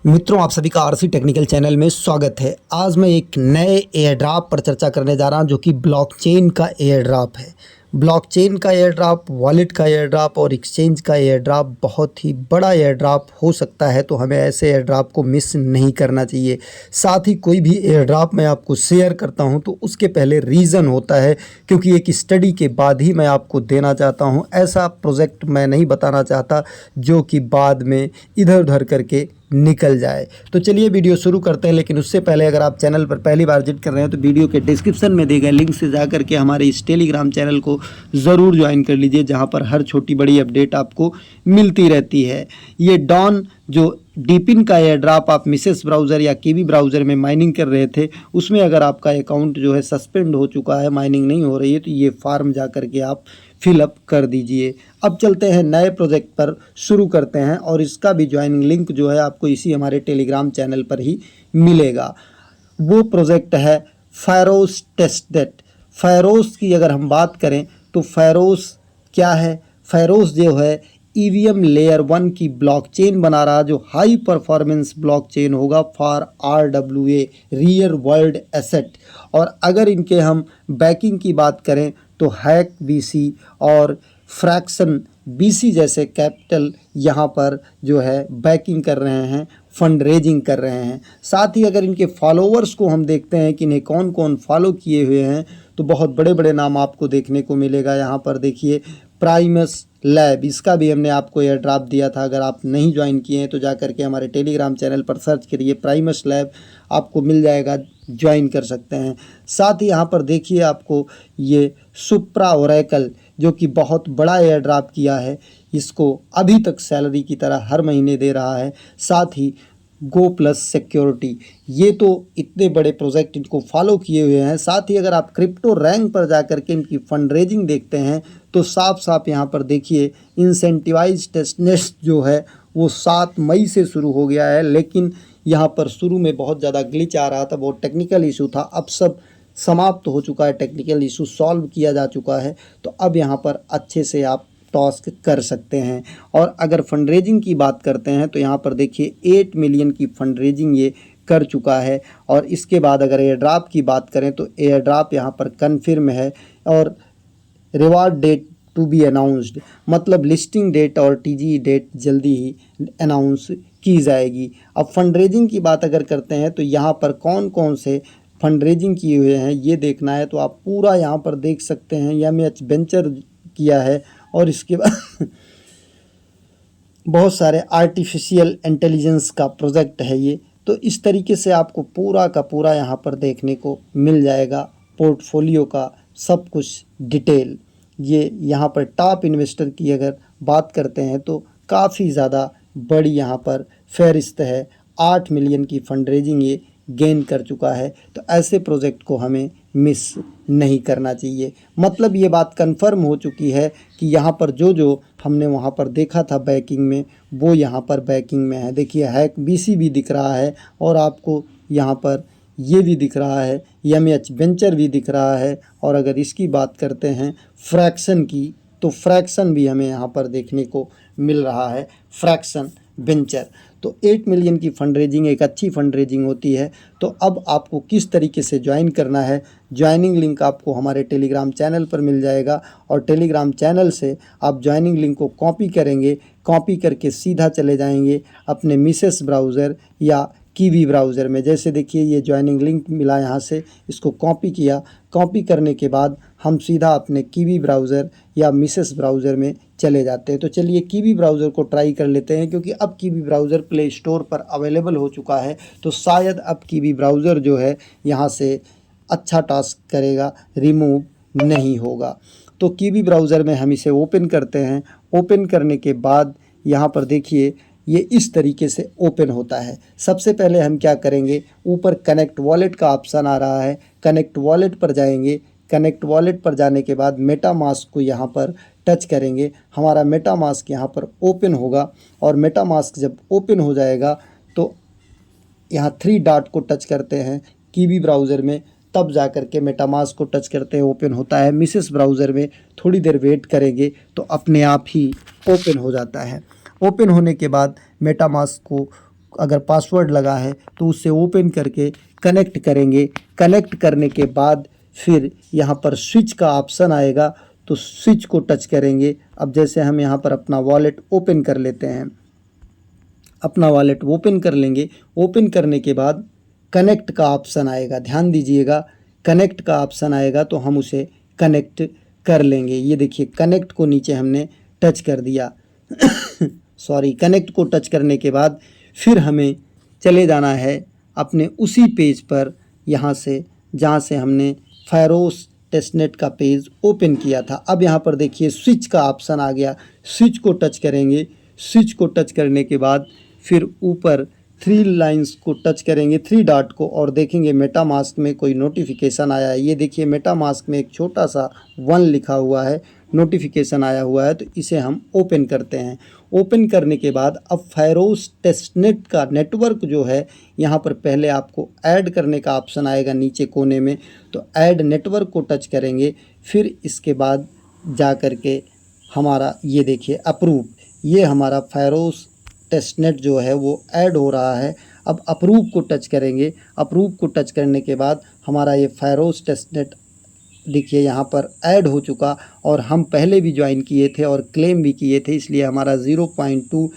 मित्रों, आप सभी का आरसी टेक्निकल चैनल में स्वागत है। आज मैं एक नए एयर ड्रॉप पर चर्चा करने जा रहा हूं जो कि ब्लॉकचेन का एयर ड्रॉप है। ब्लॉकचेन का एयर ड्रॉप, वॉलेट का एयर ड्रॉप और एक्सचेंज का एयर ड्रॉप बहुत ही बड़ा एयर ड्रॉप हो सकता है, तो हमें ऐसे एयर ड्रॉप को मिस नहीं करना चाहिए। साथ ही कोई भी एयर ड्रॉप मैं आपको शेयर करता हूं तो उसके पहले रीज़न होता है, क्योंकि एक स्टडी के बाद ही मैं आपको देना चाहता हूं। ऐसा प्रोजेक्ट मैं नहीं बताना चाहता जो कि बाद में इधर उधर करके निकल जाए। तो चलिए वीडियो शुरू करते हैं, लेकिन उससे पहले अगर आप चैनल पर पहली बार विजिट कर रहे हैं तो वीडियो के डिस्क्रिप्शन में दिए गए लिंक से जाकर के हमारे इस टेलीग्राम चैनल को ज़रूर ज्वाइन कर लीजिए, जहां पर हर छोटी बड़ी अपडेट आपको मिलती रहती है। ये डॉन जो डीपिन का एयर ड्रॉप आप मिसेस ब्राउज़र या कीवी ब्राउज़र में माइनिंग कर रहे थे, उसमें अगर आपका अकाउंट जो है सस्पेंड हो चुका है, माइनिंग नहीं हो रही है, तो ये फार्म जा कर के आप फिलअप कर दीजिए। अब चलते हैं नए प्रोजेक्ट पर, शुरू करते हैं, और इसका भी ज्वाइनिंग लिंक जो है आपको इसी हमारे टेलीग्राम चैनल पर ही मिलेगा। वो प्रोजेक्ट है फ़ायरोस टेस्टनेट। फ़ायरोस की अगर हम बात करें तो फ़ायरोस क्या है? फ़ायरोस जो है ईवीएम लेयर 1 की ब्लॉकचेन बना रहा, जो हाई परफॉर्मेंस ब्लॉकचेन होगा for RWA, real world asset. और अगर इनके हम बैकिंग की बात करें तो हैक बीसी और फ्रैक्शन बीसी जैसे कैपिटल यहाँ पर जो है बैकिंग कर रहे हैं, फंड रेजिंग कर रहे हैं। साथ ही अगर इनके फॉलोअर्स को हम देखते हैं कि इन्हें कौन कौन फॉलो किए हुए हैं, तो बहुत बड़े बड़े नाम आपको देखने को मिलेगा। यहाँ पर देखिए प्राइमस लैब, इसका भी हमने आपको एयर ड्रॉप दिया था। अगर आप नहीं ज्वाइन किए हैं तो जा करके हमारे टेलीग्राम चैनल पर सर्च करिए, प्राइमस लैब आपको मिल जाएगा, ज्वाइन कर सकते हैं। साथ ही यहाँ पर देखिए आपको ये सुप्रा ओरेकल, जो कि बहुत बड़ा एयर ड्रॉप किया है, इसको अभी तक सैलरी की तरह हर महीने दे रहा है। साथ ही गो प्लस सिक्योरिटी, ये तो इतने बड़े प्रोजेक्ट इनको फॉलो किए हुए हैं। साथ ही अगर आप क्रिप्टो रैंक पर जा कर के इनकी फंड रेजिंग देखते हैं तो साफ साफ यहाँ पर देखिए इंसेंटिवाइज टेस्टनेट जो है वो 7 मई से शुरू हो गया है। लेकिन यहाँ पर शुरू में बहुत ज़्यादा ग्लिच आ रहा था, बहुत टेक्निकल इशू था। अब सब समाप्त हो चुका है, टेक्निकल इशू सॉल्व किया जा चुका है, तो अब यहाँ पर अच्छे से आप टास्क कर सकते हैं। और अगर फंड रेजिंग की बात करते हैं तो यहाँ पर देखिए 8 मिलियन की फंड रेजिंग ये कर चुका है। और इसके बाद अगर एयर ड्रॉप की बात करें तो एयर ड्रॉप यहाँ पर कन्फर्म है, और reward date to be announced, मतलब लिस्टिंग डेट और टीजी डेट जल्दी ही अनाउंस की जाएगी। अब फंड रेजिंग की बात अगर करते हैं तो यहाँ पर कौन कौन से फंड रेजिंग किए हुए हैं ये देखना है, तो आप पूरा यहाँ पर देख सकते हैं। एमएच वेंचर किया है, और इसके बाद बहुत सारे आर्टिफिशियल इंटेलिजेंस का प्रोजेक्ट है ये। तो इस तरीके से आपको पूरा का पूरा यहाँ पर देखने को मिल जाएगा, पोर्टफोलियो का सब कुछ डिटेल। ये यहाँ पर टॉप इन्वेस्टर की अगर बात करते हैं तो काफ़ी ज़्यादा बड़ी यहाँ पर फहरिस्त है। 8 मिलियन की फंड रेजिंग ये गेन कर चुका है। तो ऐसे प्रोजेक्ट को हमें मिस नहीं करना चाहिए। मतलब ये बात कंफर्म हो चुकी है कि यहाँ पर जो जो हमने वहाँ पर देखा था बैकिंग में, वो यहाँ पर बैकिंग में है। देखिए हैक बीसी भी दिख रहा है, और आपको यहाँ पर ये भी दिख रहा है, एमएच वेंचर भी दिख रहा है। और अगर इसकी बात करते हैं फ्रैक्शन की, तो फ्रैक्शन भी हमें यहाँ पर देखने को मिल रहा है, फ्रैक्शन वेंचर। तो 8 मिलियन की फंड रेजिंग एक अच्छी फंड रेजिंग होती है। तो अब आपको किस तरीके से ज्वाइन करना है, ज्वाइनिंग लिंक आपको हमारे टेलीग्राम चैनल पर मिल जाएगा, और टेलीग्राम चैनल से आप ज्वाइनिंग लिंक को कॉपी करेंगे, कॉपी करके सीधा चले जाएंगे अपने मिसेस ब्राउज़र या कीवी ब्राउज़र में। जैसे देखिए ये ज्वाइनिंग लिंक मिला, यहाँ से इसको कॉपी किया, कॉपी करने के बाद हम सीधा अपने कीवी ब्राउज़र या मिसेस ब्राउज़र में चले जाते हैं। तो चलिए कीवी ब्राउज़र को ट्राई कर लेते हैं, क्योंकि अब कीवी ब्राउज़र प्ले स्टोर पर अवेलेबल हो चुका है। तो शायद अब कीवी ब्राउज़र जो है यहाँ से अच्छा टास्क करेगा, रिमूव नहीं होगा। तो कीवी ब्राउज़र में हम इसे ओपन करते हैं। ओपन करने के बाद यहाँ पर देखिए ये इस तरीके से ओपन होता है। सबसे पहले हम क्या करेंगे, ऊपर कनेक्ट वॉलेट का ऑप्शन आ रहा है, कनेक्ट वॉलेट पर जाएंगे। कनेक्ट वॉलेट पर जाने के बाद मेटामास्क को यहाँ पर टच करेंगे। हमारा मेटामास्क यहाँ पर ओपन होगा, और मेटामास्क जब ओपन हो जाएगा तो यहाँ 3 डॉट को टच करते हैं कीवी ब्राउज़र में, तब जा कर के मेटामास्क को टच करते हैं ओपन होता है। मिसेस ब्राउज़र में थोड़ी देर वेट करेंगे तो अपने आप ही ओपन हो जाता है। ओपन होने के बाद मेटामास्क को अगर पासवर्ड लगा है तो उससे ओपन करके कनेक्ट करेंगे। कनेक्ट करने के बाद फिर यहाँ पर स्विच का ऑप्शन आएगा, तो स्विच को टच करेंगे। अब जैसे हम यहाँ पर अपना वॉलेट ओपन कर लेते हैं, अपना वॉलेट ओपन कर लेंगे। ओपन करने के बाद कनेक्ट का ऑप्शन आएगा, ध्यान दीजिएगा, कनेक्ट का ऑप्शन आएगा तो हम उसे कनेक्ट कर लेंगे। ये देखिए कनेक्ट को नीचे हमने टच कर दिया सॉरी, कनेक्ट को टच करने के बाद फिर हमें चले जाना है अपने उसी पेज पर, यहाँ से जहाँ से हमने फायरोस टेस्टनेट का पेज ओपन किया था। अब यहाँ पर देखिए स्विच का ऑप्शन आ गया, स्विच को टच करेंगे। स्विच को टच करने के बाद फिर ऊपर 3 लाइंस को टच करेंगे, 3 डॉट को, और देखेंगे मेटामास्क में कोई नोटिफिकेशन आया है। ये देखिए मेटामास्क में एक छोटा सा 1 लिखा हुआ है, नोटिफिकेशन आया हुआ है, तो इसे हम ओपन करते हैं। ओपन करने के बाद अब फायरोस टेस्टनेट का नेटवर्क जो है, यहाँ पर पहले आपको ऐड करने का ऑप्शन आएगा नीचे कोने में, तो ऐड नेटवर्क को टच करेंगे। फिर इसके बाद जा कर के हमारा ये देखिए अप्रूव, ये हमारा फायरोस टेस्टनेट जो है वो ऐड हो रहा है। अब अप्रूव को टच करेंगे। अप्रूव को टच करने के बाद हमारा ये फायरोस टेस्टनेट देखिए यहाँ पर ऐड हो चुका, और हम पहले भी ज्वाइन किए थे और क्लेम भी किए थे, इसलिए हमारा 0.2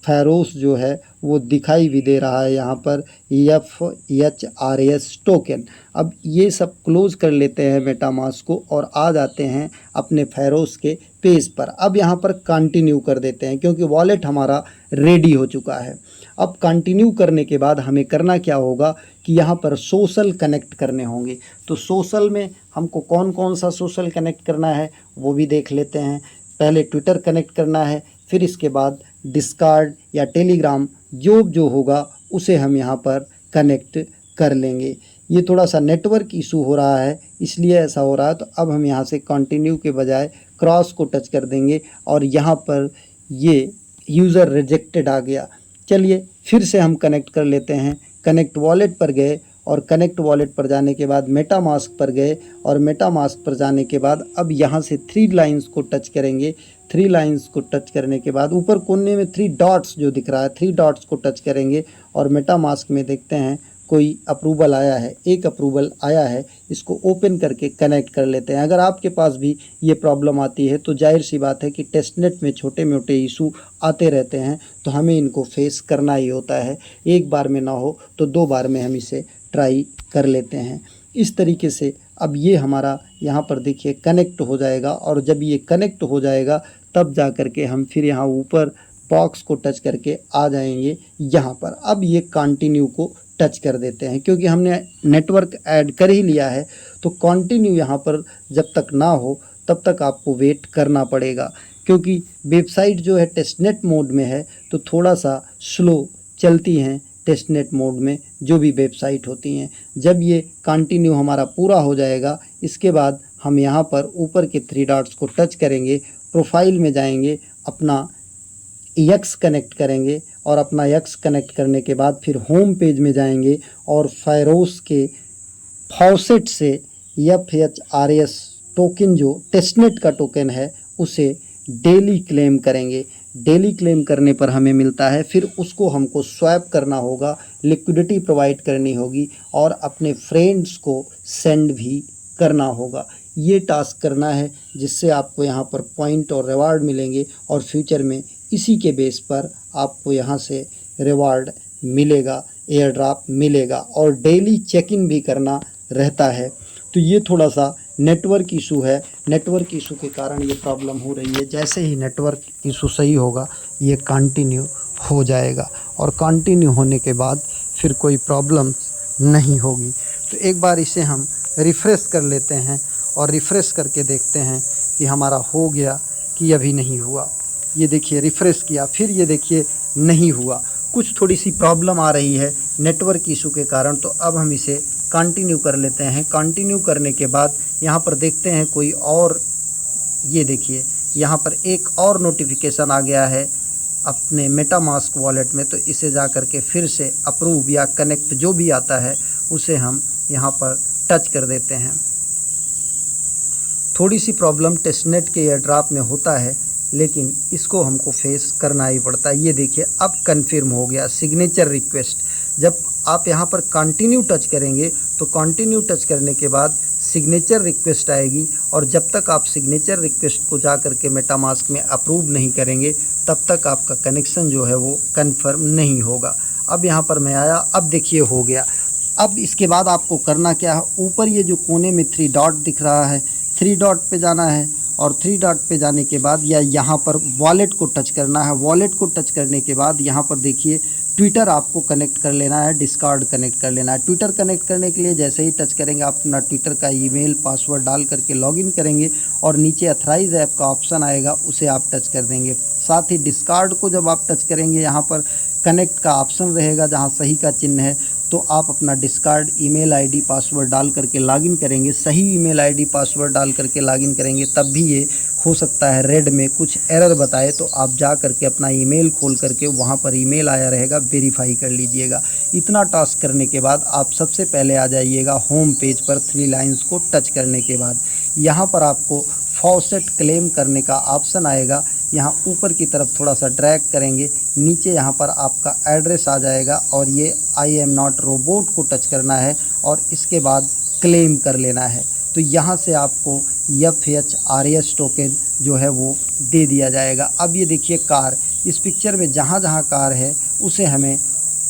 फायरोस जो है वो दिखाई भी दे रहा है यहाँ पर, FHRS टोकन। अब ये सब क्लोज़ कर लेते हैं मेटामास्क को और आ जाते हैं अपने फायरोस के पेज पर। अब यहाँ पर कंटिन्यू कर देते हैं क्योंकि वॉलेट हमारा रेडी हो चुका है। अब कंटिन्यू करने के बाद हमें करना क्या होगा कि यहाँ पर सोशल कनेक्ट करने होंगे। तो सोशल में हमको कौन कौन सा सोशल कनेक्ट करना है वो भी देख लेते हैं। पहले ट्विटर कनेक्ट करना है, फिर इसके बाद डिस्कॉर्ड या टेलीग्राम जो होगा उसे हम यहाँ पर कनेक्ट कर लेंगे। ये थोड़ा सा नेटवर्क इशू हो रहा है इसलिए ऐसा हो रहा है। तो अब हम यहाँ से कंटिन्यू के बजाय क्रॉस को टच कर देंगे और यहाँ पर ये यूज़र रिजेक्टेड आ गया। चलिए फिर से हम कनेक्ट कर लेते हैं। कनेक्ट वॉलेट पर गए और कनेक्ट वॉलेट पर जाने के बाद मेटामास्क पर गए और मेटामास्क पर जाने के बाद अब यहाँ से 3 लाइंस को टच करेंगे। 3 लाइंस को टच करने के बाद ऊपर कोने में 3 डॉट्स जो दिख रहा है, 3 डॉट्स को टच करेंगे और मेटामास्क में देखते हैं कोई अप्रूवल आया है। एक अप्रूवल आया है, इसको ओपन करके कनेक्ट कर लेते हैं। अगर आपके पास भी ये प्रॉब्लम आती है तो जाहिर सी बात है कि टेस्टनेट में छोटे मोटे इशू आते रहते हैं, तो हमें इनको फेस करना ही होता है। एक बार में ना हो तो 2 बार में हम इसे ट्राई कर लेते हैं। इस तरीके से अब ये हमारा यहाँ पर देखिए कनेक्ट हो जाएगा, और जब ये कनेक्ट हो जाएगा तब जा कर के हम फिर यहाँ ऊपर बॉक्स को टच करके आ जाएंगे यहाँ पर। अब ये कंटिन्यू को टच कर देते हैं क्योंकि हमने नेटवर्क ऐड कर ही लिया है, तो कंटिन्यू यहाँ पर जब तक ना हो तब तक आपको वेट करना पड़ेगा, क्योंकि वेबसाइट जो है टेस्टनेट मोड में है तो थोड़ा सा स्लो चलती हैं टेस्टनेट मोड में जो भी वेबसाइट होती हैं। जब ये कंटिन्यू हमारा पूरा हो जाएगा इसके बाद हम यहाँ पर ऊपर के 3 डॉट्स को टच करेंगे, प्रोफाइल में जाएंगे, अपना यक्स कनेक्ट करेंगे और अपना यक्स कनेक्ट करने के बाद फिर होम पेज में जाएंगे और फायरोस के फॉसेट से FHRS टोकन जो टेस्टनेट का टोकन है उसे डेली क्लेम करेंगे। डेली क्लेम करने पर हमें मिलता है, फिर उसको हमको स्वैप करना होगा, लिक्विडिटी प्रोवाइड करनी होगी और अपने फ्रेंड्स को सेंड भी करना होगा। ये टास्क करना है जिससे आपको यहाँ पर पॉइंट और रिवार्ड मिलेंगे और फ्यूचर में इसी के बेस पर आपको यहाँ से रिवार्ड मिलेगा, एयर ड्रॉप मिलेगा, और डेली चेक इन भी करना रहता है। तो ये थोड़ा सा नेटवर्क इशू है, नेटवर्क इशू के कारण ये प्रॉब्लम हो रही है। जैसे ही नेटवर्क इशू सही होगा ये कंटिन्यू हो जाएगा और कंटिन्यू होने के बाद फिर कोई प्रॉब्लम नहीं होगी। तो एक बार इसे हम रिफ़्रेश कर लेते हैं और रिफ़्रेश करके देखते हैं कि हमारा हो गया कि अभी नहीं हुआ। ये देखिए रिफ़्रेश किया, फिर ये देखिए नहीं हुआ, कुछ थोड़ी सी प्रॉब्लम आ रही है नेटवर्क इशू के कारण। तो अब हम इसे कंटिन्यू कर लेते हैं। कंटिन्यू करने के बाद यहाँ पर देखते हैं कोई और, ये देखिए यहाँ पर एक और नोटिफिकेशन आ गया है अपने मेटामास्क वॉलेट में, तो इसे जा कर के फिर से अप्रूव या कनेक्ट जो भी आता है उसे हम यहाँ पर टच कर देते हैं। थोड़ी सी प्रॉब्लम टेस्टनेट के एयर ड्रॉप में होता है, लेकिन इसको हमको फेस करना ही पड़ता है। ये देखिए अब कन्फर्म हो गया सिग्नेचर रिक्वेस्ट। जब आप यहाँ पर कंटिन्यू टच करेंगे तो कंटिन्यू टच करने के बाद सिग्नेचर रिक्वेस्ट आएगी, और जब तक आप सिग्नेचर रिक्वेस्ट को जा करके मेटामास्क में अप्रूव नहीं करेंगे तब तक आपका कनेक्शन जो है वो कन्फर्म नहीं होगा। अब यहाँ पर मैं आया, अब देखिए हो गया। अब इसके बाद आपको करना क्या है, ऊपर ये जो कोने में 3 डॉट दिख रहा है, 3 डॉट पे जाना है, और 3 डॉट पे जाने के बाद या यहाँ पर वॉलेट को टच करना है। वॉलेट को टच करने के बाद यहाँ पर देखिए ट्विटर आपको कनेक्ट कर लेना है, डिस्कॉर्ड कनेक्ट कर लेना है। ट्विटर कनेक्ट करने के लिए जैसे ही टच करेंगे आप अपना ट्विटर का ईमेल पासवर्ड डाल करके लॉगिन करेंगे, और नीचे अथराइज ऐप का ऑप्शन आएगा, उसे आप टच कर देंगे। साथ ही डिस्कॉर्ड को जब आप टच करेंगे यहाँ पर कनेक्ट का ऑप्शन रहेगा, जहाँ सही का चिन्ह है, तो आप अपना डिस्कॉर्ड ईमेल आईडी पासवर्ड डाल करके लॉगिन करेंगे। सही ईमेल आईडी पासवर्ड डाल करके लॉगिन करेंगे, तब भी ये हो सकता है रेड में कुछ एरर बताए, तो आप जा करके अपना ईमेल खोल करके वहाँ पर ईमेल आया रहेगा, वेरीफाई कर लीजिएगा। इतना टास्क करने के बाद आप सबसे पहले आ जाइएगा होम पेज पर। 3 लाइंस को टच करने के बाद यहाँ पर आपको फॉसेट क्लेम करने का ऑप्शन आएगा। यहाँ ऊपर की तरफ थोड़ा सा ड्रैग करेंगे, नीचे यहाँ पर आपका एड्रेस आ जाएगा, और ये आई एम नॉट रोबोट को टच करना है और इसके बाद क्लेम कर लेना है। तो यहाँ से आपको FHRS टोकन जो है वो दे दिया जाएगा। अब ये देखिए कार, इस पिक्चर में जहाँ जहाँ कार है उसे हमें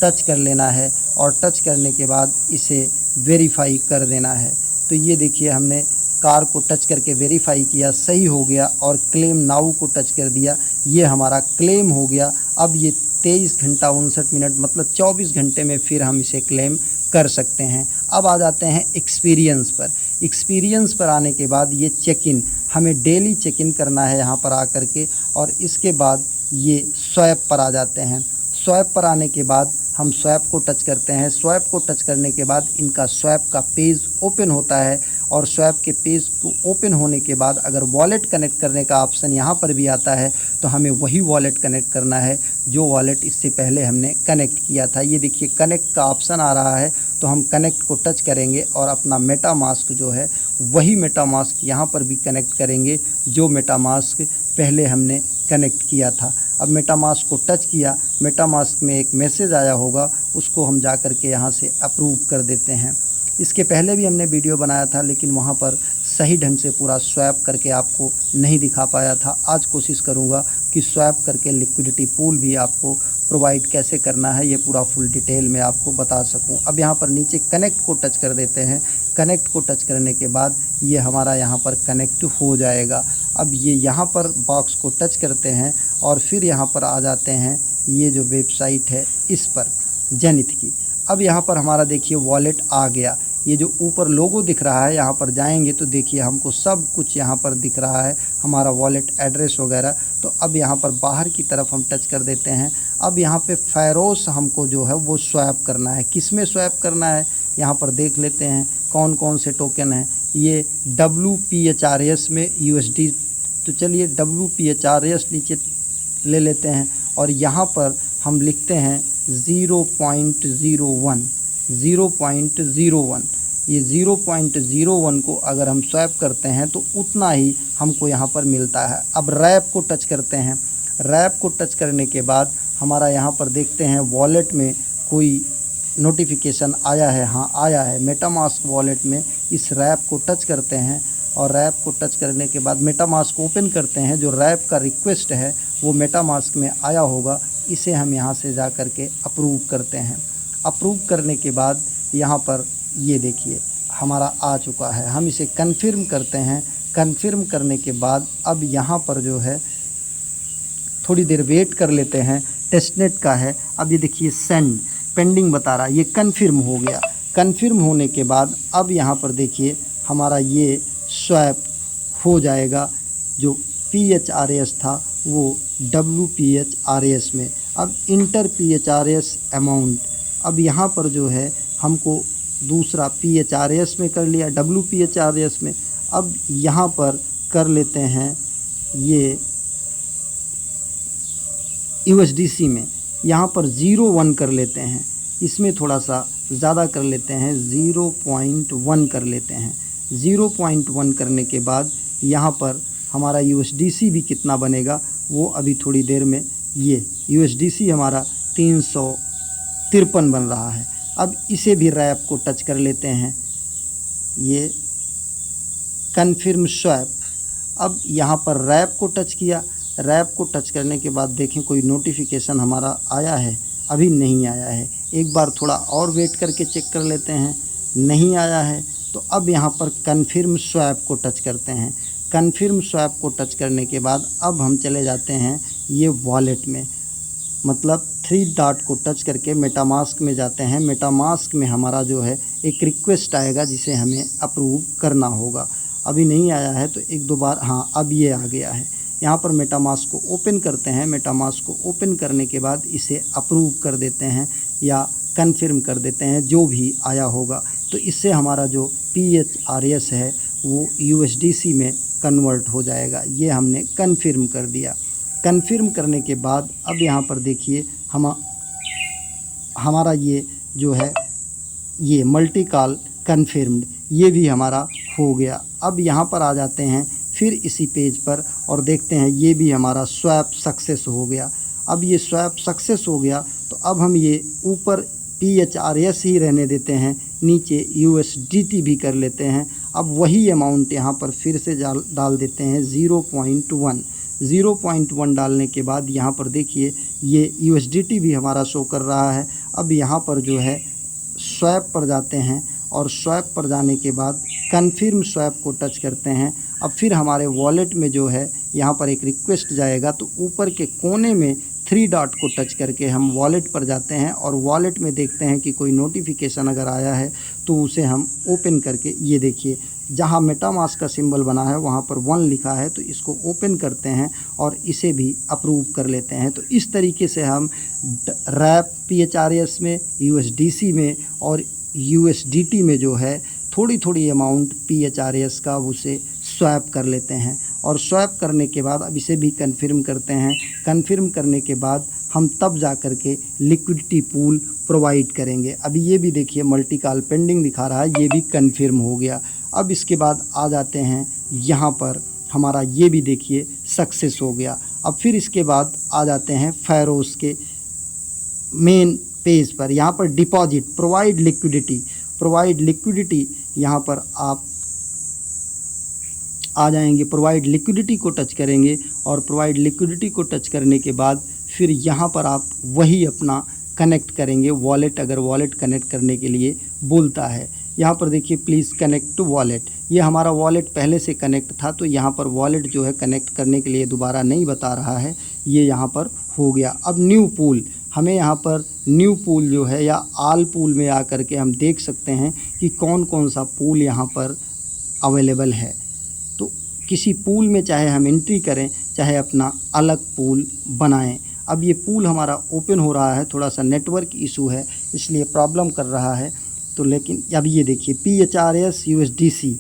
टच कर लेना है, और टच करने के बाद इसे वेरीफाई कर देना है। तो ये देखिए हमने कार को टच करके वेरीफाई किया, सही हो गया, और क्लेम नाउ को टच कर दिया, ये हमारा क्लेम हो गया। अब ये 23 घंटा 59 मिनट मतलब 24 घंटे में फिर हम इसे क्लेम कर सकते हैं। अब आ जाते हैं एक्सपीरियंस पर। एक्सपीरियंस पर आने के बाद ये चेक इन, हमें डेली चेक इन करना है यहाँ पर आकर के, और इसके बाद ये स्वैप पर आ जाते हैं। स्वैप पर आने के बाद हम स्वैप को टच करते हैं। स्वैप को टच करने के बाद इनका स्वैप का पेज ओपन होता है, और स्वैप के पेज को ओपन होने के बाद अगर वॉलेट कनेक्ट करने का ऑप्शन यहाँ पर भी आता है, तो हमें वही वॉलेट कनेक्ट करना है जो वॉलेट इससे पहले हमने कनेक्ट किया था। ये देखिए कनेक्ट का ऑप्शन आ रहा है, तो हम कनेक्ट को टच करेंगे और अपना मेटामास्क जो है वही मेटामास्क यहाँ पर भी कनेक्ट करेंगे जो मेटामास्क पहले हमने कनेक्ट किया था। अब मेटामास्क को टच किया, मेटामास्क में एक मैसेज आया होगा, उसको हम जा कर के यहाँ से अप्रूव कर देते हैं। इसके पहले भी हमने वीडियो बनाया था, लेकिन वहाँ पर सही ढंग से पूरा स्वैप करके आपको नहीं दिखा पाया था। आज कोशिश करूँगा कि स्वैप करके लिक्विडिटी पूल भी आपको प्रोवाइड कैसे करना है, ये पूरा फुल डिटेल में आपको बता सकूं। अब यहाँ पर नीचे कनेक्ट को टच कर देते हैं। कनेक्ट को टच करने के बाद ये हमारा यहाँ पर कनेक्ट हो जाएगा। अब ये यहाँ पर बॉक्स को टच करते हैं और फिर यहाँ पर आ जाते हैं, ये जो वेबसाइट है इस पर जेनिथ की। अब यहाँ पर हमारा देखिए वॉलेट आ गया। ये जो ऊपर लोगो दिख रहा है, यहाँ पर जाएंगे तो देखिए हमको सब कुछ यहाँ पर दिख रहा है, हमारा वॉलेट एड्रेस वगैरह। तो अब यहाँ पर बाहर की तरफ हम टच कर देते हैं। अब यहाँ पे फ़ैरोस हमको जो है वो स्वैप करना है। किस में स्वैप करना है यहाँ पर देख लेते हैं कौन कौन से टोकन हैं। ये WPHRS में USD, तो चलिए WPHRS नीचे ले लेते हैं और यहाँ पर हम लिखते हैं 0.01। ये 0.01 को अगर हम स्वैप करते हैं तो उतना ही हमको यहाँ पर मिलता है। अब रैप को टच करते हैं। रैप को टच करने के बाद हमारा यहाँ पर देखते हैं वॉलेट में कोई नोटिफिकेशन आया है। हाँ आया है, मेटामास्क वॉलेट में इस रैप को टच करते हैं और रैप को टच करने के बाद मेटामास्क ओपन करते हैं। जो रैप का रिक्वेस्ट है वो मेटामास्क में आया होगा, इसे हम यहाँ से जा कर के अप्रूव करते हैं। अप्रूव करने के बाद यहाँ पर ये देखिए हमारा आ चुका है। हम इसे कन्फर्म करते हैं। कन्फर्म करने के बाद अब यहाँ पर जो है थोड़ी देर वेट कर लेते हैं। टेस्टनेट का है। अब ये देखिए सेंड पेंडिंग बता रहा है, ये कन्फर्म हो गया। कन्फर्म होने के बाद अब यहाँ पर देखिए हमारा ये स्वैप हो जाएगा। जो PHRS था वो WPHRS में। अब इंटर PHRS अमाउंट, अब यहाँ पर जो है हमको दूसरा PHRS में कर लिया, WPHRS में। अब यहाँ पर कर लेते हैं ये USDC में। यहाँ पर 0.1 कर लेते हैं, इसमें थोड़ा सा ज़्यादा कर लेते हैं, 0.1 कर लेते हैं। 0.1 करने के बाद यहाँ पर हमारा USDC भी कितना बनेगा वो अभी थोड़ी देर में ये USDC हमारा 353 बन रहा है। अब इसे भी रैप को टच कर लेते हैं, ये कन्फर्म स्वैप। अब यहाँ पर रैप को टच किया, रैप को टच करने के बाद देखें कोई नोटिफिकेशन हमारा आया है, अभी नहीं आया है। एक बार थोड़ा और वेट करके चेक कर लेते हैं, नहीं आया है। तो अब यहाँ पर कन्फर्म स्वैप को टच करते हैं। कन्फर्म स्वैप को टच करने के बाद अब हम चले जाते हैं ये वॉलेट में, मतलब 3 डॉट को टच करके मेटामास्क में जाते हैं। मेटामास्क में हमारा जो है एक रिक्वेस्ट आएगा जिसे हमें अप्रूव करना होगा। अभी नहीं आया है तो एक दो बार, हाँ अब ये आ गया है। यहाँ पर मेटामास्क को ओपन करते हैं। मेटामास्क को ओपन करने के बाद इसे अप्रूव कर देते हैं या कन्फर्म कर देते हैं, जो भी आया होगा। तो इससे हमारा जो PHRS है वो USDC में कन्वर्ट हो जाएगा। ये हमने कन्फर्म कर दिया। कन्फर्म करने के बाद अब यहाँ पर देखिए हमारा ये जो है ये मल्टी कॉल कन्फर्म्ड, ये भी हमारा हो गया। अब यहाँ पर आ जाते हैं फिर इसी पेज पर और देखते हैं ये भी हमारा स्वैप सक्सेस हो गया। अब ये स्वैप सक्सेस हो गया तो अब हम ये ऊपर PHRS ही रहने देते हैं, नीचे USDT भी कर लेते हैं। अब वही अमाउंट यहाँ पर फिर से डाल देते हैं 0.1। 0.1 डालने के बाद यहाँ पर देखिए ये USDT भी हमारा शो कर रहा है। अब यहाँ पर जो है स्वैप पर जाते हैं और स्वैप पर जाने के बाद कन्फर्म स्वैप को टच करते हैं। अब फिर हमारे वॉलेट में जो है यहाँ पर एक रिक्वेस्ट जाएगा, तो ऊपर के कोने में 3 डॉट को टच करके हम वॉलेट पर जाते हैं और वॉलेट में देखते हैं कि कोई नोटिफिकेशन अगर आया है तो उसे हम ओपन करके, ये देखिए जहाँ मेटामास्क का सिंबल बना है वहाँ पर 1 लिखा है, तो इसको ओपन करते हैं और इसे भी अप्रूव कर लेते हैं। तो इस तरीके से हम रैप PHRS में, USDC में और USDT में जो है थोड़ी थोड़ी अमाउंट PHRS का उसे स्वैप कर लेते हैं। और स्वैप करने के बाद अब इसे भी कन्फर्म करते हैं। कन्फर्म करने के बाद हम तब जा कर के लिक्विडिटी पूल प्रोवाइड करेंगे। अभी ये भी देखिए मल्टी कॉल पेंडिंग दिखा रहा है, ये भी कन्फर्म हो गया। अब इसके बाद आ जाते हैं यहाँ पर हमारा ये भी देखिए सक्सेस हो गया। अब फिर इसके बाद आ जाते हैं फैरोस के मेन पेज पर। यहाँ पर डिपॉजिट प्रोवाइड लिक्विडिटी यहाँ पर आप आ जाएंगे। प्रोवाइड लिक्विडिटी को टच करेंगे और प्रोवाइड लिक्विडिटी को टच करने के बाद फिर यहाँ पर आप वही अपना कनेक्ट करेंगे वॉलेट, अगर वॉलेट कनेक्ट करने के लिए बोलता है। यहाँ पर देखिए प्लीज़ कनेक्ट टू वॉलेट, ये हमारा वॉलेट पहले से कनेक्ट था, तो यहाँ पर वॉलेट जो है कनेक्ट करने के लिए दोबारा नहीं बता रहा है, ये यहाँ पर हो गया। अब न्यू पूल, हमें यहाँ पर न्यू पूल जो है या आल पूल में आकर के हम देख सकते हैं कि कौन कौन सा पूल यहाँ पर अवेलेबल है। तो किसी पूल में चाहे हम एंट्री करें, चाहे अपना अलग पूल बनाएं। अब ये पूल हमारा ओपन हो रहा है, थोड़ा सा नेटवर्क इशू है इसलिए प्रॉब्लम कर रहा है। तो लेकिन अब ये देखिए PHRS USDC,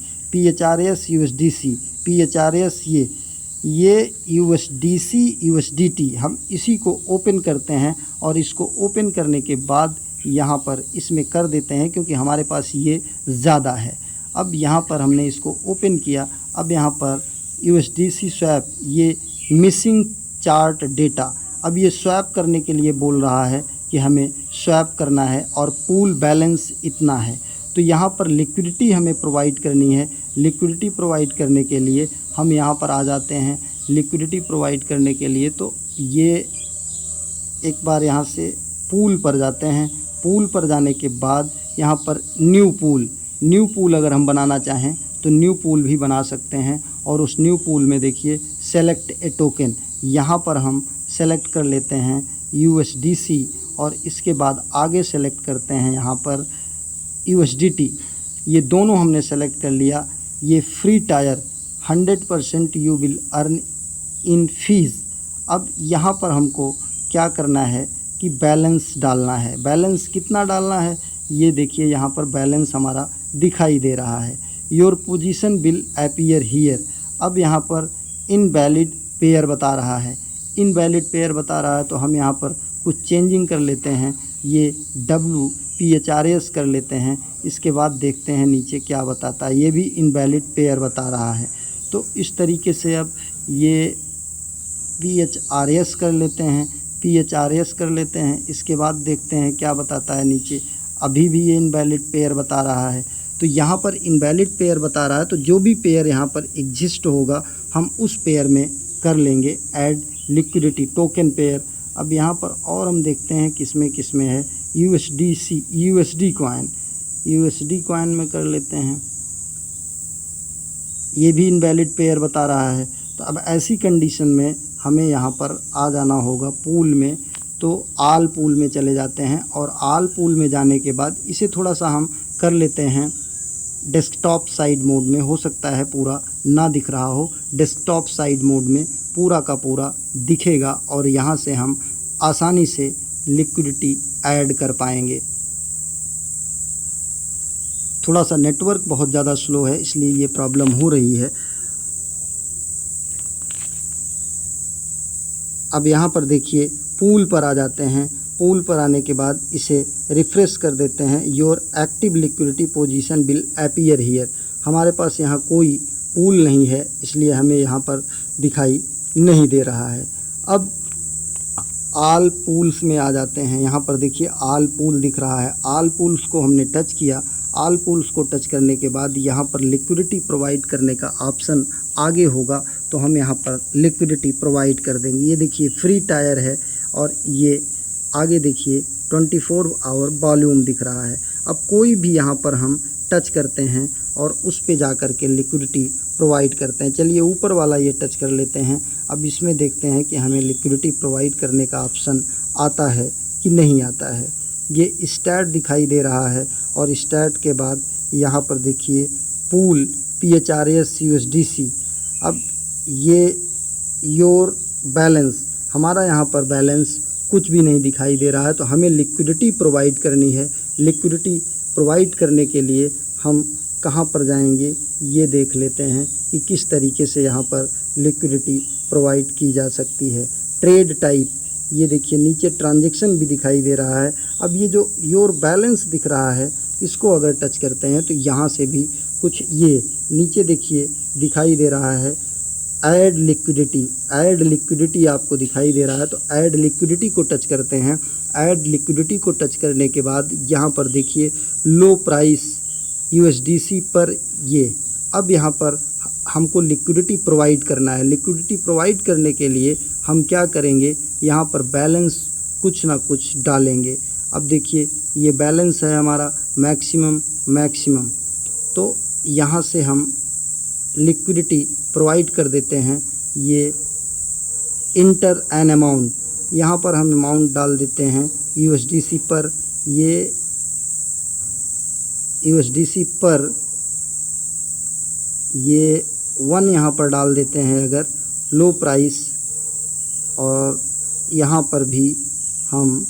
ये USDT, हम इसी को ओपन करते हैं और इसको ओपन करने के बाद यहाँ पर इसमें कर देते हैं क्योंकि हमारे पास ये ज़्यादा है। अब यहाँ पर हमने इसको ओपन किया। अब यहाँ पर USDC स्वैप, ये मिसिंग चार्ट डेटा, अब ये स्वैप करने के लिए बोल रहा है कि हमें स्वैप करना है और पूल बैलेंस इतना है। तो यहाँ पर लिक्विडिटी हमें प्रोवाइड करनी है। लिक्विडिटी प्रोवाइड करने के लिए हम यहाँ पर आ जाते हैं। लिक्विडिटी प्रोवाइड करने के लिए तो ये एक बार यहाँ से पूल पर जाते हैं। पूल पर जाने के बाद यहाँ पर न्यू पूल अगर हम बनाना चाहें तो न्यू पूल भी बना सकते हैं। और उस न्यू पूल में देखिए सेलेक्ट ए टोकन, यहाँ पर हम सेलेक्ट कर लेते हैं USDC और इसके बाद आगे सेलेक्ट करते हैं यहाँ पर USDT। ये दोनों हमने सेलेक्ट कर लिया। ये free tyre 100% you will earn in fees. अब यहाँ पर हमको क्या करना है कि बैलेंस डालना है। बैलेंस कितना डालना है ये देखिए, यहाँ पर बैलेंस हमारा दिखाई दे रहा है। Your position will appear here. अब यहाँ पर इनवैलिड पेयर बता रहा है, तो हम यहाँ पर कुछ चेंजिंग कर लेते हैं। ये WPHRS कर लेते हैं। इसके बाद देखते हैं नीचे क्या बताता है, ये भी इनवैलिड पेयर बता रहा है। तो इस तरीके से अब ये PHRS कर लेते हैं, PHRS कर लेते हैं। इसके बाद देखते हैं क्या बताता है नीचे। अभी भी ये इनवैलिड पेयर बता रहा है। तो यहाँ पर इनवैलिड पेयर बता रहा है, तो जो भी पेयर यहाँ पर एग्जिस्ट होगा हम उस पेयर में कर लेंगे ऐड लिक्विडिटी टोकन पेयर। अब यहाँ पर और हम देखते हैं किस में है। USD कॉइन में कर लेते हैं। ये भी इनवैलिड पेयर बता रहा है। तो अब ऐसी कंडीशन में हमें यहाँ पर आ जाना होगा पूल में। तो आल पूल में चले जाते हैं और आल पूल में जाने के बाद इसे थोड़ा सा हम कर लेते हैं डेस्कटॉप साइड मोड में। हो सकता है पूरा ना दिख रहा हो, डेस्कटॉप साइड मोड में पूरा का पूरा दिखेगा और यहाँ से हम आसानी से लिक्विडिटी ऐड कर पाएंगे। थोड़ा सा नेटवर्क बहुत ज़्यादा स्लो है इसलिए ये प्रॉब्लम हो रही है। अब यहाँ पर देखिए पूल पर आ जाते हैं। पूल पर आने के बाद इसे रिफ़्रेश कर देते हैं। Your active liquidity position will appear here. हमारे पास यहाँ कोई पूल नहीं है इसलिए हमें यहाँ पर दिखाई नहीं दे रहा है। अब आल पूल्स में आ जाते हैं। यहाँ पर देखिए आल पूल दिख रहा है। आल पूल्स को हमने टच किया। आल पूल्स को टच करने के बाद यहाँ पर लिक्विडिटी प्रोवाइड करने का ऑप्शन आगे होगा, तो हम यहाँ पर लिक्विडिटी प्रोवाइड कर देंगे। ये देखिए फ्री टायर है और ये आगे देखिए 24 आवर वॉल्यूम दिख रहा है। अब कोई भी यहाँ पर हम टच करते हैं और उस पे जा कर के लिक्विडिटी प्रोवाइड करते हैं। चलिए ऊपर वाला ये टच कर लेते हैं। अब इसमें देखते हैं कि हमें लिक्विडिटी प्रोवाइड करने का ऑप्शन आता है कि नहीं आता है। ये स्टैट दिखाई दे रहा है और स्टैट के बाद यहाँ पर देखिए पूल PHRS USDC। अब ये योर बैलेंस, हमारा यहाँ पर बैलेंस कुछ भी नहीं दिखाई दे रहा है, तो हमें लिक्विडिटी प्रोवाइड करनी है। लिक्विडिटी प्रोवाइड करने के लिए हम कहाँ पर जाएंगे ये देख लेते हैं कि किस तरीके से यहाँ पर लिक्विडिटी प्रोवाइड की जा सकती है। ट्रेड टाइप, ये देखिए नीचे ट्रांजैक्शन भी दिखाई दे रहा है। अब ये जो योर बैलेंस दिख रहा है इसको अगर टच करते हैं तो यहाँ से भी कुछ ये नीचे देखिए दिखाई दे रहा है ऐड लिक्विडिटी आपको दिखाई दे रहा है। तो ऐड लिक्विडिटी को टच करते हैं। ऐड लिक्विडिटी को टच करने के बाद यहाँ पर देखिए लो प्राइस USDC पर ये अब यहाँ पर हमको लिक्विडिटी प्रोवाइड करना है। लिक्विडिटी प्रोवाइड करने के लिए हम क्या करेंगे, यहाँ पर बैलेंस कुछ ना कुछ डालेंगे। अब देखिए ये बैलेंस है हमारा मैक्सिमम, तो यहाँ से हम लिक्विडिटी प्रोवाइड कर देते हैं। ये इंटर एन अमाउंट, यहाँ पर हम अमाउंट डाल देते हैं USDC पर। ये USDC पर ये 1 यहाँ पर डाल देते हैं अगर लो प्राइस, और यहाँ पर भी हम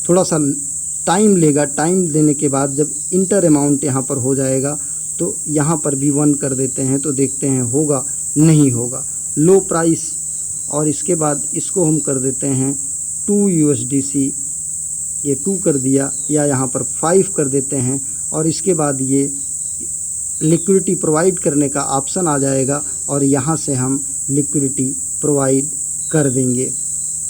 थोड़ा सा टाइम लेगा। टाइम देने के बाद जब इंटर अमाउंट यहाँ पर हो जाएगा तो यहाँ पर भी 1 कर देते हैं। तो देखते हैं होगा नहीं होगा। लो प्राइस और इसके बाद इसको हम कर देते हैं 2 USDC, ये 2 कर दिया, या यहाँ पर 5 कर देते हैं और इसके बाद ये लिक्विडिटी प्रोवाइड करने का ऑप्शन आ जाएगा और यहाँ से हम लिक्विडिटी प्रोवाइड कर देंगे।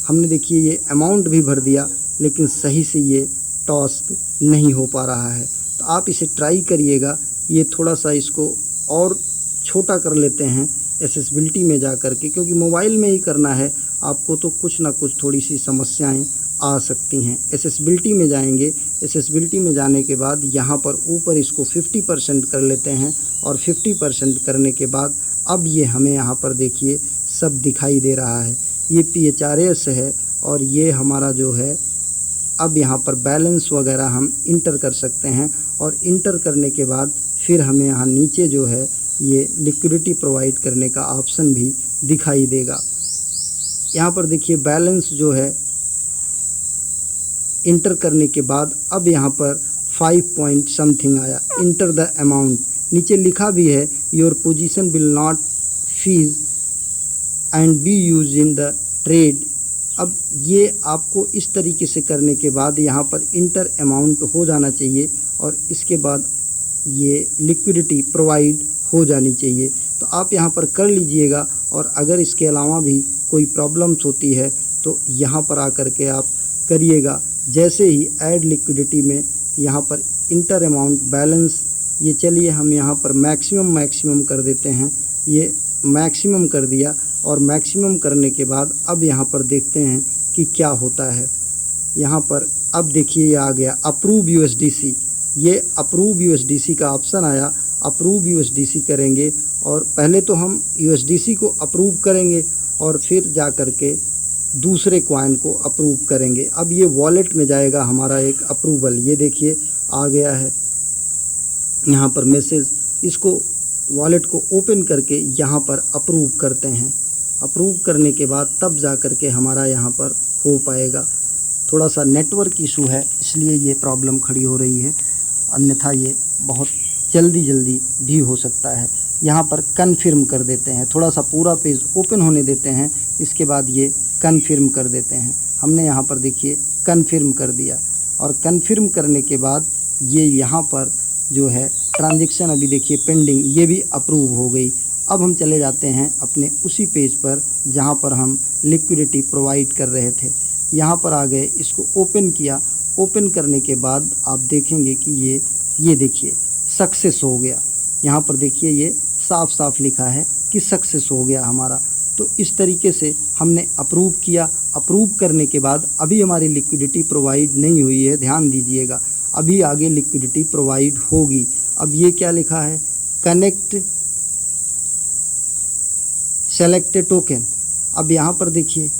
हमने देखिए ये अमाउंट भी भर दिया लेकिन सही से ये टास्क नहीं हो पा रहा है। तो आप इसे ट्राई करिएगा। ये थोड़ा सा इसको और छोटा कर लेते हैं एक्सेसिबिलिटी में जा कर के, क्योंकि मोबाइल में ही करना है आपको तो कुछ ना कुछ थोड़ी सी समस्याएं आ सकती हैं। एक्सेसिबिलिटी में जाएंगे। एक्सेसिबिलिटी में जाने के बाद यहाँ पर ऊपर इसको 50% कर लेते हैं और 50% करने के बाद अब ये हमें यहाँ पर देखिए सब दिखाई दे रहा है। ये PHRS है और ये हमारा जो है अब यहाँ पर बैलेंस वगैरह हम इंटर कर सकते हैं और इंटर करने के बाद फिर हमें यहाँ नीचे जो है ये लिक्विडिटी प्रोवाइड करने का ऑप्शन भी दिखाई देगा। यहाँ पर देखिए बैलेंस जो है इंटर करने के बाद अब यहाँ पर 5 पॉइंट समथिंग आया, इंटर द अमाउंट। नीचे लिखा भी है your position will not fees and B use in the trade. अब ये आपको इस तरीके से करने के बाद यहाँ पर इंटर अमाउंट हो जाना चाहिए और इसके बाद ये लिक्विडिटी प्रोवाइड हो जानी चाहिए। तो आप यहाँ पर कर लीजिएगा। और अगर इसके अलावा भी कोई प्रॉब्लम्स होती है तो यहाँ पर आकर के आप करिएगा। जैसे ही ऐड लिक्विडिटी में यहाँ पर इंटर अमाउंट बैलेंस, ये चलिए हम यहाँ पर मैक्सिमम कर देते हैं। ये मैक्सिमम कर दिया और मैक्सिमम करने के बाद अब यहाँ पर देखते हैं कि क्या होता है। यहाँ पर अब देखिए ये आ गया अप्रूव यूएसडीसी, ये अप्रूव यूएसडीसी का ऑप्शन आया। अप्रूव यूएसडीसी करेंगे और पहले तो हम यूएसडीसी को अप्रूव करेंगे और फिर जा कर के दूसरे कॉइन को अप्रूव करेंगे। अब ये वॉलेट में जाएगा हमारा एक अप्रूवल, ये देखिए आ गया है यहाँ पर मैसेज। इसको वॉलेट को ओपन करके यहाँ पर अप्रूव करते हैं। अप्रूव करने के बाद तब जा कर के हमारा यहाँ पर हो पाएगा। थोड़ा सा नेटवर्क इशू है इसलिए ये प्रॉब्लम खड़ी हो रही है, अन्यथा ये बहुत जल्दी भी हो सकता है। यहाँ पर कन्फर्म कर देते हैं, थोड़ा सा पूरा पेज ओपन होने देते हैं, इसके बाद ये कन्फर्म कर देते हैं। हमने यहाँ पर देखिए कन्फर्म कर दिया और कन्फर्म करने के बाद ये यहाँ पर जो है ट्रांजैक्शन अभी देखिए पेंडिंग, ये भी अप्रूव हो गई। अब हम चले जाते हैं अपने उसी पेज पर जहाँ पर हम लिक्विडिटी प्रोवाइड कर रहे थे। यहाँ पर आ गए, इसको ओपन किया। ओपन करने के बाद आप देखेंगे कि ये देखिए सक्सेस हो गया। यहाँ पर देखिए ये साफ लिखा है कि सक्सेस हो गया हमारा। तो इस तरीके से हमने अप्रूव किया। अप्रूव करने के बाद अभी हमारी लिक्विडिटी प्रोवाइड नहीं हुई है, ध्यान दीजिएगा, अभी आगे लिक्विडिटी प्रोवाइड होगी। अब ये क्या लिखा है, कनेक्ट सेलेक्ट टोकन। अब यहाँ पर देखिए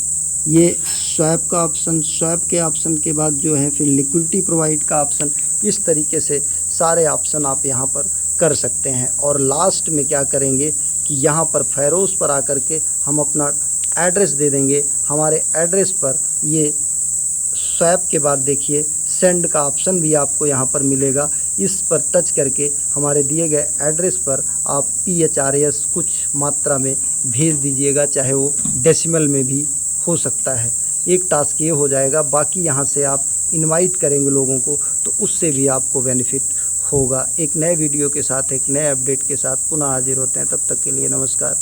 ये स्वैप का ऑप्शन, स्वैप के ऑप्शन के बाद जो है फिर लिक्विडिटी प्रोवाइड का ऑप्शन। इस तरीके से सारे ऑप्शन आप यहाँ पर कर सकते हैं। और लास्ट में क्या करेंगे कि यहाँ पर फेरोस पर आकर के हम अपना एड्रेस दे देंगे। हमारे एड्रेस पर ये स्वैप के बाद देखिए सेंड का ऑप्शन भी आपको यहाँ पर मिलेगा। इस पर टच करके हमारे दिए गए एड्रेस पर आप PHRS कुछ मात्रा में भेज दीजिएगा, चाहे वो डेसिमल में भी हो सकता है। एक टास्क ये हो जाएगा, बाकी यहाँ से आप इनवाइट करेंगे लोगों को तो उससे भी आपको बेनिफिट होगा। एक नए वीडियो के साथ, एक नए अपडेट के साथ पुनः हाजिर होते हैं, तब तक के लिए नमस्कार।